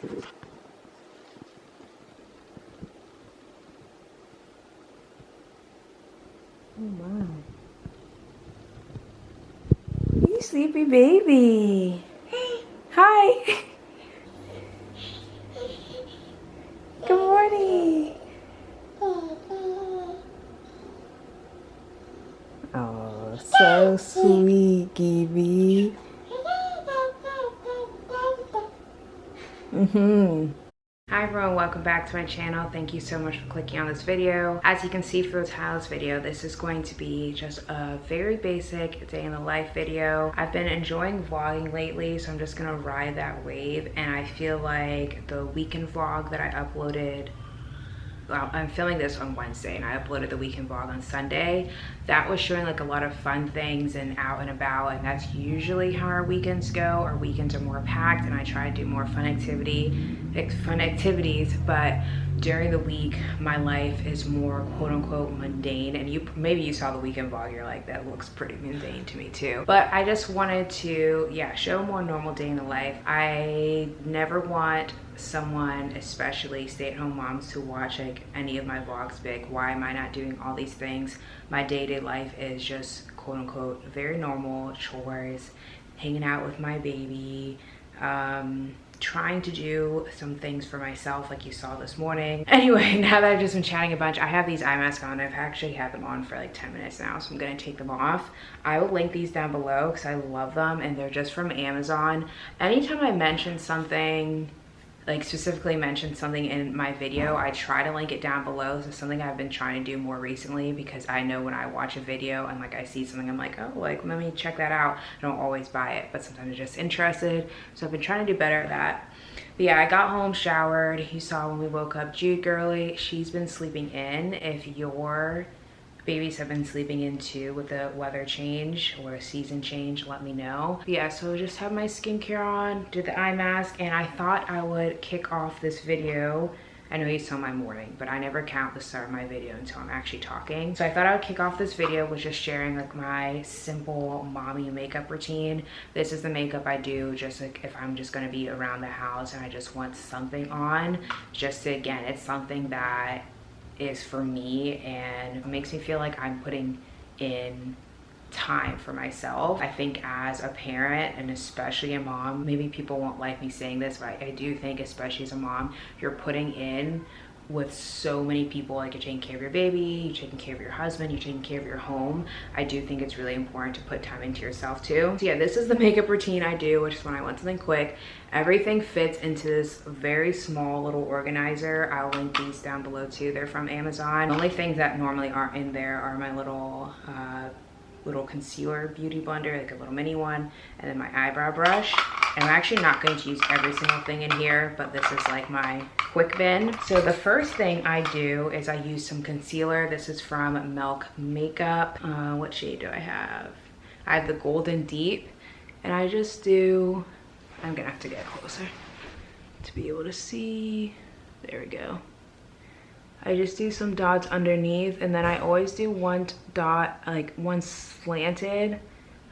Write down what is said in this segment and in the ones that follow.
Oh my. You sleepy baby. Hi. Good morning. Oh, so sweet, Gibby. Hi everyone, welcome back to my channel. Thank you so much for clicking on this video. As you can see for the title of this video, this is going to be just a very basic day in the life video. I've been enjoying vlogging lately, so I'm just gonna ride that wave, and I feel like the weekend vlog that I uploaded, well, I'm filming this on Wednesday and I uploaded the weekend vlog on Sunday. That was showing like a lot of fun things and out and about, and that's usually how our weekends go. Our weekends are more packed and I try to do more fun activities, but during the week my life is more quote-unquote mundane. And maybe you saw the weekend vlog, you're like, that looks pretty mundane to me too. But I just wanted to, yeah, show a more normal day in the life. I never want someone, especially stay-at-home moms, to watch like any of my vlogs be like, why am I not doing all these things? My day-to-day life is just quote-unquote very normal chores, hanging out with my baby, trying to do some things for myself like you saw this morning. Anyway, now that I've just been chatting a bunch, I have these eye masks on. I've actually had them on for like 10 minutes now, so I'm gonna take them off. I will link these down below because I love them and they're just from Amazon. Anytime I mention something, like specifically mention something in my video, I try to link it down below. So something I've been trying to do more recently, because I know when I watch a video and like I see something, I'm like, oh, like let me check that out. I don't always buy it, but sometimes I'm just interested. So I've been trying to do better at that. But yeah, I got home, showered. You saw when we woke up Jude Girly, she's been sleeping in. If your babies have been sleeping in too with the weather change or a season change, let me know. But yeah, so just have my skincare on, did the eye mask, and I thought I would kick off this video. I know you saw my morning, but I never count the start of my video until I'm actually talking. So I thought I would kick off this video with just sharing like my simple mommy makeup routine. This is the makeup I do just like if I'm just gonna be around the house and I just want something on. Just to, again, it's something that is for me and makes me feel like I'm putting in time for myself. I think as a parent and especially a mom, maybe people won't like me saying this, but I do think especially as a mom, you're putting in with so many people. Like you're taking care of your baby, you're taking care of your husband, you're taking care of your home. I do think it's really important to put time into yourself too. So yeah, this is the makeup routine I do, which is when I want something quick. Everything fits into this very small little organizer. I'll link these down below too. They're from Amazon. The only things that normally aren't in there are my little concealer beauty blender, like a little mini one, and then my eyebrow brush. And I'm actually not going to use every single thing in here, but this is like my quick bin. So the first thing I do is I use some concealer. This is from Milk Makeup. What shade do I have? I have the Golden Deep, and I just do, I'm gonna have to get closer to be able to see. There we go. I just do some dots underneath, and then I always do one dot, like one slanted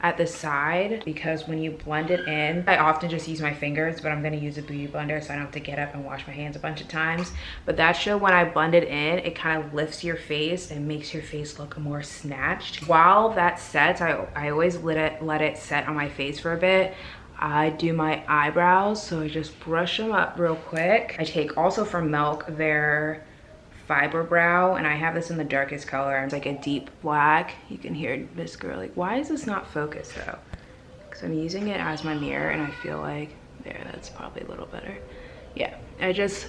at the side, because when you blend it in, I often just use my fingers, but I'm gonna use a beauty blender so I don't have to get up and wash my hands a bunch of times. But that show, when I blend it in, it kind of lifts your face and makes your face look more snatched. While that sets, I always let it set on my face for a bit. I do my eyebrows, so I just brush them up real quick. I take also from Milk their Fiber Brow, and I have this in the darkest color. It's like a deep black. You can hear this girl like, why is this not focused though? Because I'm using it as my mirror, and I feel like, there, that's probably a little better. Yeah, I just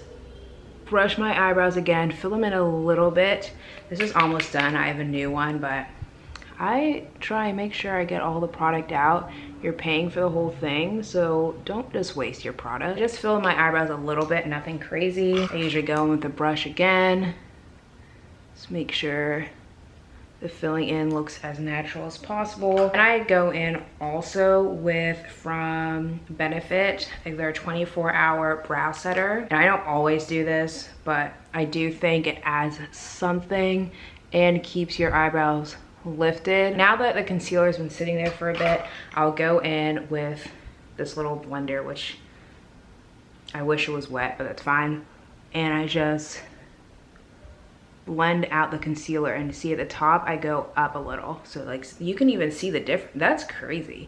brush my eyebrows again, fill them in a little bit. This is almost done. I have a new one, but I try and make sure I get all the product out. You're paying for the whole thing, so don't just waste your product. I just fill in my eyebrows a little bit, nothing crazy. I usually go in with the brush again. Just make sure the filling in looks as natural as possible. And I go in also with, from Benefit, like their 24-hour brow setter. And I don't always do this, but I do think it adds something and keeps your eyebrows lifted. Now that the concealer's been sitting there for a bit, I'll go in with this little blender, which I wish it was wet, but that's fine. And I just blend out the concealer, and see at the top I go up a little, so like you can even see the difference. That's crazy.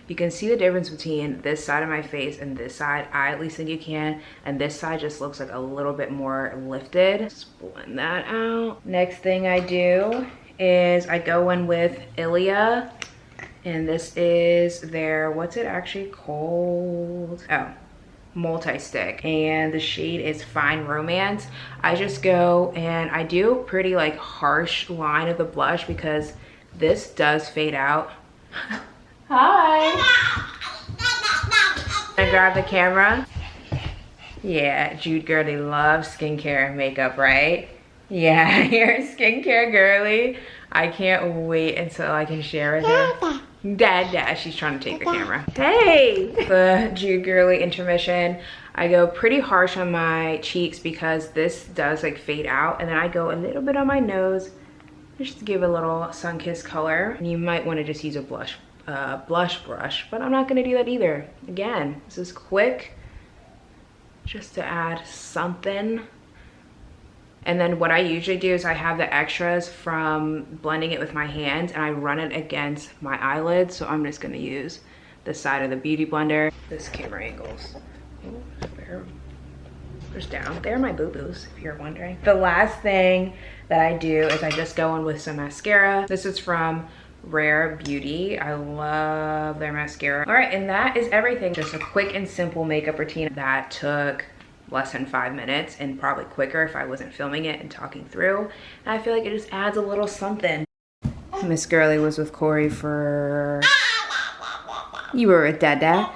You can see the difference between this side of my face and this side. I at least think you can. And this side just looks like a little bit more lifted. Just blend that out. Next thing I do is I go in with Ilia, and this is their, what's it actually called? Oh, multi-stick, and the shade is Fine Romance. I just go and I do a pretty like harsh line of the blush because this does fade out. Hi. I grab the camera. Yeah, Jude girly loves skincare and makeup, right? Yeah, you're a skincare girly. I can't wait until I can share with her. Dad, she's trying to take the camera. Hey! The Jude girly intermission. I go pretty harsh on my cheeks because this does like fade out, and then I go a little bit on my nose just to give a little sun-kissed color. And you might want to just use a blush brush, but I'm not going to do that either. Again, this is quick, just to add something. And then what I usually do is I have the extras from blending it with my hands, and I run it against my eyelids. So I'm just going to use the side of the beauty blender. This camera angles. There's down. They're my boo-boos, if you're wondering. The last thing that I do is I just go in with some mascara. This is from Rare Beauty. I love their mascara. All right, and that is everything. Just a quick and simple makeup routine that took less than 5 minutes, and probably quicker if I wasn't filming it and talking through. And I feel like it just adds a little something. Miss Girly was with Corey for, you were with Dada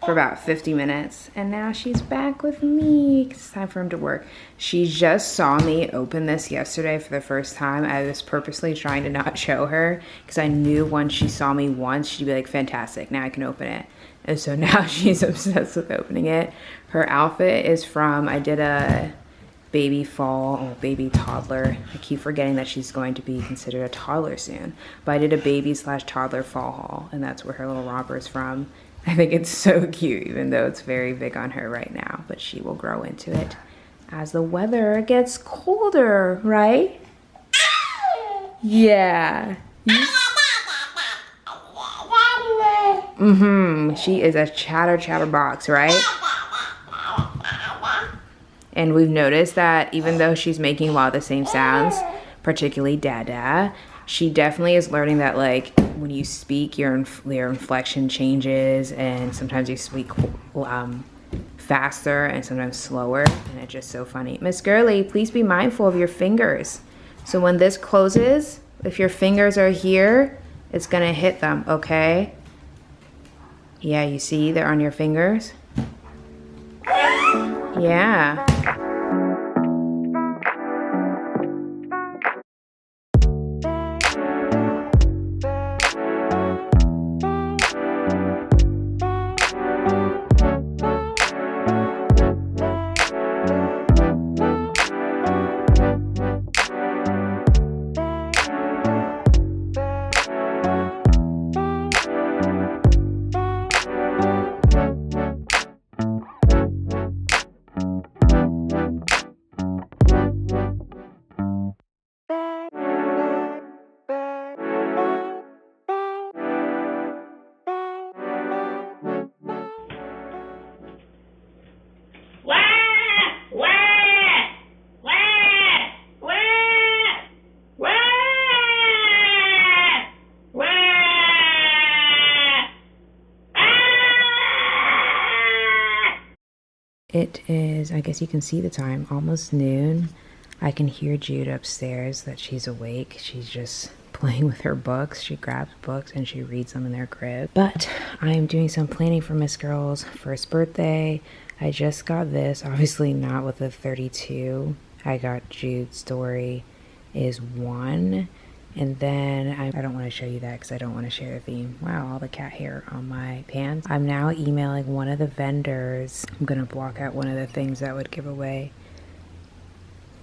for about 50 minutes, and now she's back with me. It's time for him to work. She just saw me open this yesterday for the first time. I was purposely trying to not show her because I knew once she saw me once, she'd be like, fantastic, now I can open it. And so now she's obsessed with opening it. Her outfit is from, I did a baby toddler. I keep forgetting that she's going to be considered a toddler soon. But I did a baby/toddler fall haul, and that's where her little romper is from. I think it's so cute, even though it's very big on her right now, but she will grow into it as the weather gets colder, right? Yeah. She is a chatterbox, right? And we've noticed that even though she's making a lot of the same sounds, particularly Dada, she definitely is learning that like when you speak, your inflection changes, and sometimes you speak faster and sometimes slower, and it's just so funny. Miss Girly, please be mindful of your fingers. So when this closes, if your fingers are here, it's gonna hit them, okay? Yeah, you see they're on your fingers? Yeah. It is, I guess you can see the time, almost noon. I can hear Jude upstairs that she's awake. She's just playing with her books. She grabs books and she reads them in their crib. But I'm doing some planning for Miss Girl's first birthday. I just got this, obviously not with the 32. I got Jude's story is 1. And then I don't want to show you that because I don't want to share the theme. Wow, all the cat hair on my pants. I'm now emailing one of the vendors. I'm going to block out one of the things that would give away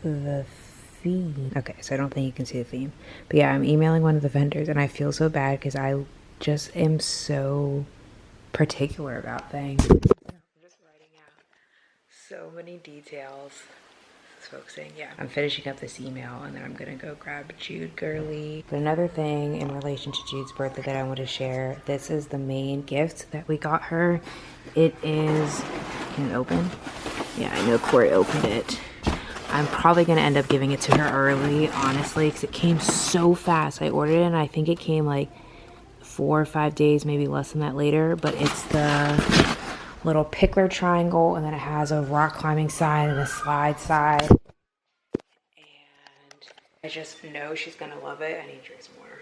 the theme. Okay, so I don't think you can see the theme. But yeah, I'm emailing one of the vendors, and I feel so bad because I just am so particular about things. So many details. Focusing, yeah. I'm finishing up this email and then I'm gonna go grab Jude girly. But another thing in relation to Jude's birthday that I want to share, this is the main gift that we got her. It is, can it open? Yeah, I know Corey opened it. I'm probably gonna end up giving it to her early, honestly, because it came so fast. I ordered it and I think it came like 4 or 5 days, maybe less than that later, but it's the little pickler triangle, and then it has a rock climbing side and a slide side. And I just know she's gonna love it. I need to drink some water.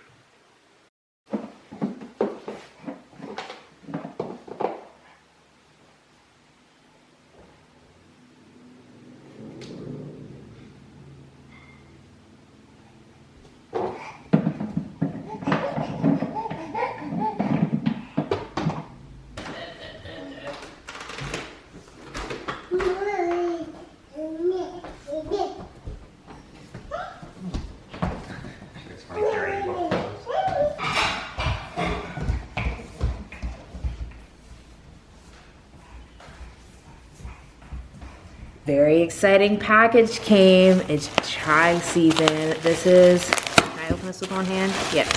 Very exciting package came. It's chai season. This is, can I open this with one hand? Yes.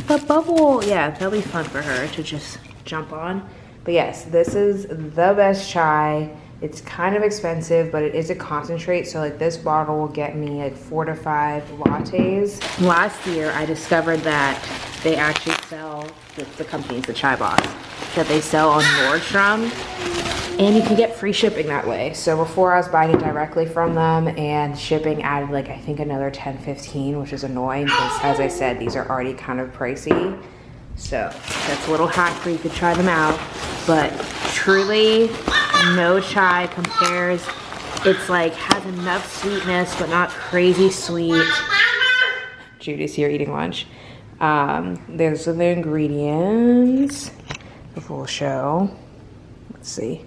The bubble. Yeah, that'll be fun for her to just jump on. But yes, this is the best chai. It's kind of expensive, but it is a concentrate. So like this bottle will get me like 4 to 5 lattes. Last year, I discovered that they actually sell, the company's the Chai Boss, that they sell on Nordstrom. And you can get free shipping that way. So before I was buying it directly from them, and shipping added like I think another 10-15, which is annoying because as I said, these are already kind of pricey. So that's a little hack where you could try them out. But truly, no chai compares. It's like has enough sweetness but not crazy sweet. Judy's here eating lunch. There's the ingredients. The full show. Let's see.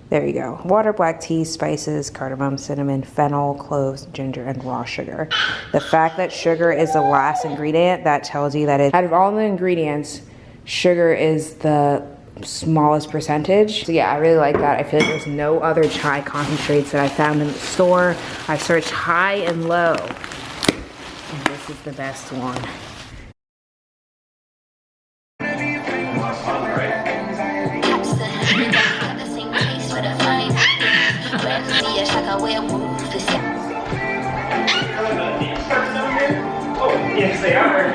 There you go. Water, black tea, spices, cardamom, cinnamon, fennel, cloves, ginger, and raw sugar. The fact that sugar is the last ingredient, that tells you that out of all the ingredients, sugar is the smallest percentage. So yeah, I really like that. I feel like there's no other chai concentrates that I found in the store. I searched high and low, and this is the best one. Oh, yes they are.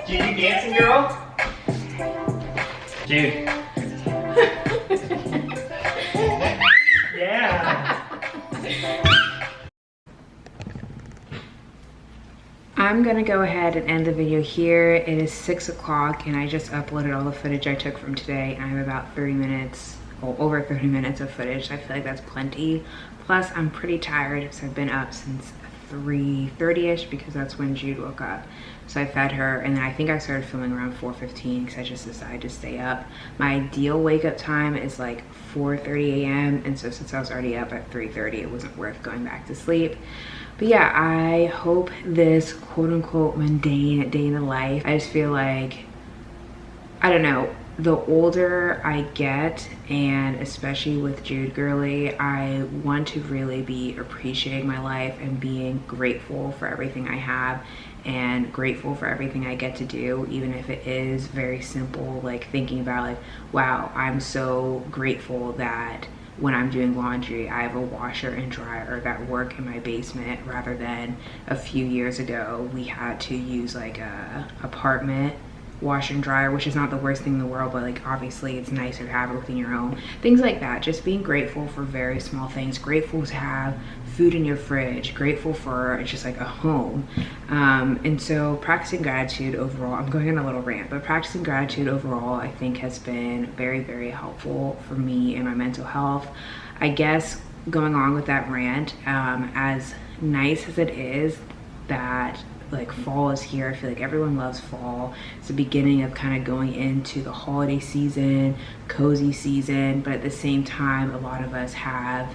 Jude, you dancing girl? Jude. Yeah. I'm gonna go ahead and end the video here. It is 6 o'clock and I just uploaded all the footage I took from today. I have about 30 minutes, well, over 30 minutes of footage. I feel like that's plenty. Plus, I'm pretty tired because I've been up since 3:30ish because that's when Jude woke up. So I fed her, and then I think I started filming around 4:15 because I just decided to stay up. My ideal wake up time is like 4:30 a.m. and so since I was already up at 3:30, it wasn't worth going back to sleep. But yeah, I hope this quote unquote mundane day in the life, I just feel like, I don't know, the older I get, and especially with Jude girly, I want to really be appreciating my life and being grateful for everything I have and grateful for everything I get to do, even if it is very simple, like thinking about like, wow, I'm so grateful that when I'm doing laundry, I have a washer and dryer that work in my basement, rather than a few years ago, we had to use like a apartment washer and dryer, which is not the worst thing in the world, but like obviously it's nicer to have it within your own. Things like that, just being grateful for very small things, grateful to have food in your fridge, grateful for just like a home. And so practicing gratitude overall, I'm going on a little rant, but practicing gratitude overall I think has been very, very helpful for me and my mental health. I guess going on with that rant, as nice as it is that like fall is here, I feel like everyone loves fall. It's the beginning of kind of going into the holiday season, cozy season, but at the same time, a lot of us have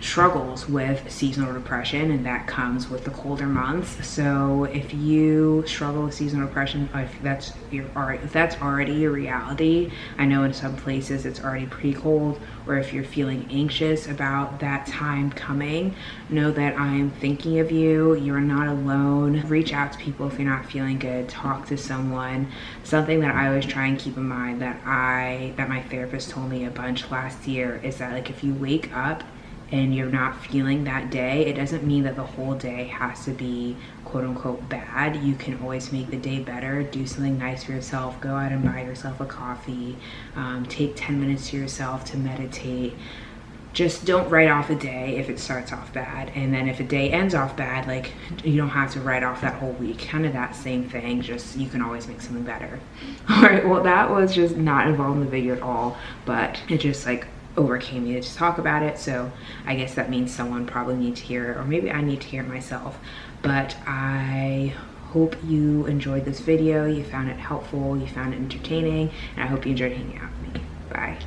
struggles with seasonal depression, and that comes with the colder months. So if you struggle with seasonal depression, if that's already your reality, I know in some places it's already pretty cold, or if you're feeling anxious about that time coming, know that I am thinking of you. You're not alone. Reach out to people if you're not feeling good. Talk to someone. Something that I always try and keep in mind that my therapist told me a bunch last year is that, like, if you wake up and you're not feeling that day, it doesn't mean that the whole day has to be quote unquote bad. You can always make the day better. Do something nice for yourself. Go out and buy yourself a coffee. Take 10 minutes to yourself to meditate. Just don't write off a day if it starts off bad. And then if a day ends off bad, like, you don't have to write off that whole week. Kind of that same thing, just you can always make something better. All right, well, that was just not involved in the video at all, but it just like overcame me to just talk about it. So I guess that means someone probably needs to hear it, or maybe I need to hear it myself. But I hope you enjoyed this video. You found it helpful, you found it entertaining, and I hope you enjoyed hanging out with me. Bye.